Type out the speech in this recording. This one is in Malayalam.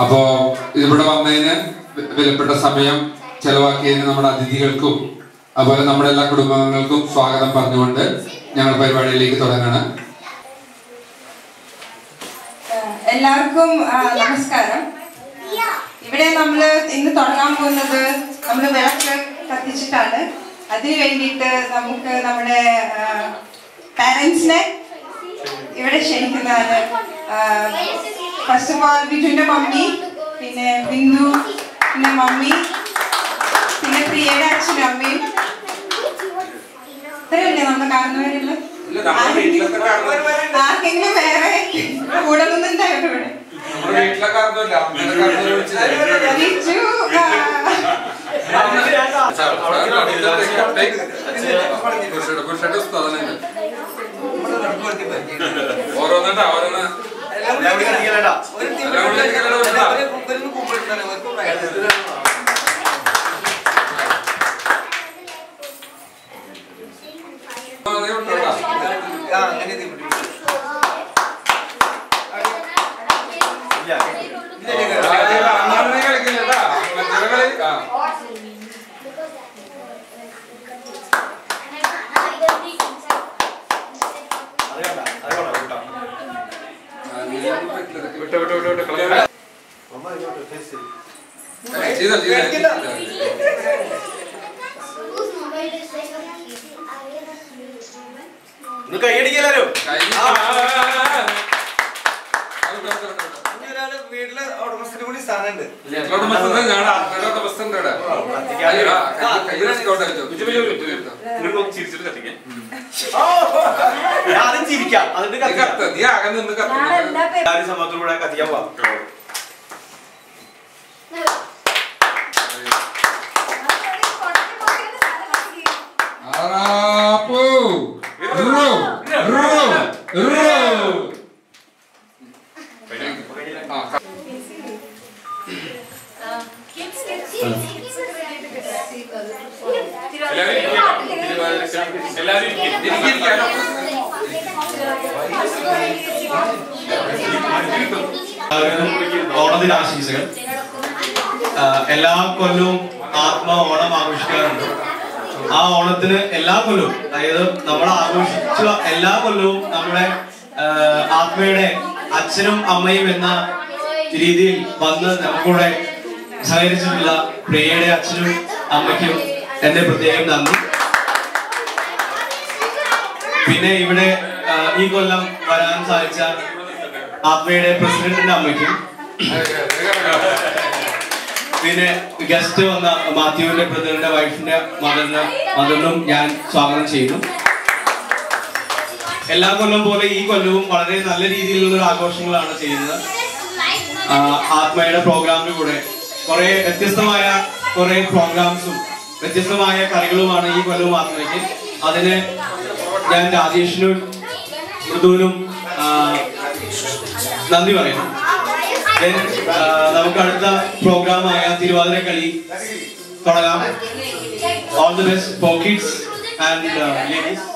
അപ്പോൾ ഇവിടെ വന്നതിന് വിലപ്പെട്ട സമയം ചെലവാക്കിയതിന് നമ്മുടെ അതിഥികൾക്കും അതുപോലെ നമ്മുടെ എല്ലാ കുടുംബാംഗങ്ങൾക്കും സ്വാഗതം പറഞ്ഞുകൊണ്ട് ഞങ്ങൾ പരിപാടിയിലേക്ക് തുടങ്ങണം. എല്ലാവർക്കും നമസ്കാരം. ഇവിടെ നമ്മൾ ഇന്ന് തുടങ്ങാൻ പോകുന്നത് നമ്മൾ വിളക്ക് കത്തിച്ചിട്ടാണ്. അതിന് വേണ്ടിയിട്ട് നമുക്ക് നമ്മുടെ പാരൻസിനെ ഇവിടെ ക്ഷണിക്കുന്നതാണ്. ഫസ്റ്റ് ഓഫ് ഓൾ ബിജുവിന്റെ മമ്മി, പിന്നെ ബിന്ദു, പിന്നെ മമ്മി, പിന്നെ പ്രിയയുടെ അച്ഛനും അമ്മയും. ഇത്രയല്ലേ നമ്മുടെ കാരണവരുള്ള? ആർക്കെങ്കിലും വേറെ കൂടെ നിന്നുണ്ടായിരുന്നു ഇവിടെ? ബിജു വീട്ടിലെ ഉടമസ്ഥന് കൂടി സ്ഥാനമുണ്ട്. സമൂഹത്തിലൂടെ കത്തിക്കാൻ പോവാം. ഓണദിനാശംസകൾ. എല്ലാ കൊല്ലവും ആത്മ ഓണം ആഘോഷിക്കാറുണ്ട്. ആ ഓണത്തിന് എല്ലാ കൊല്ലവും, അതായത് നമ്മൾ ആഘോഷിച്ച എല്ലാ കൊല്ലവും നമ്മുടെ ആത്മയുടെ അച്ഛനും അമ്മയും എന്ന രീതിയിൽ വന്ന് നമുക്കൂടെ സഹകരിച്ചിട്ടുള്ള പ്രിയയുടെ അച്ഛനും അമ്മയ്ക്കും എന്റെ പ്രത്യേകം നന്ദി. പിന്നെ ഇവിടെ ഈ കൊല്ലം വരാൻ സാധിച്ച ആത്മയുടെ പ്രസിഡന്റിന്റെ അമ്മയ്ക്കും, പിന്നെ ഗസ്റ്റ് വന്ന മാത്യുവിന്റെ ബ്രദറിന്റെ വൈഫിന്റെ മദറിനും ഞാൻ സ്വാഗതം ചെയ്യുന്നു. എല്ലാ കൊല്ലം പോലെ ഈ കൊല്ലവും വളരെ നല്ല രീതിയിലുള്ള ആഘോഷങ്ങളാണ് ചെയ്യുന്നത്. ആത്മയുടെ പ്രോഗ്രാമിന് കൂടെ കുറെ വ്യത്യസ്തമായ കുറെ പ്രോഗ്രാംസും വ്യത്യസ്തമായ കളികളുമാണ് ഈ കൊല്ലവും ആത്മയ്ക്ക്. അതിന് ഞാൻ രാജേഷിനും മൃദുവിനും നന്ദി പറയുന്നു. നമുക്ക് അടുത്ത പ്രോഗ്രാമായ തിരുവാതിര കളി തുടങ്ങാം. All the best for kids and ladies.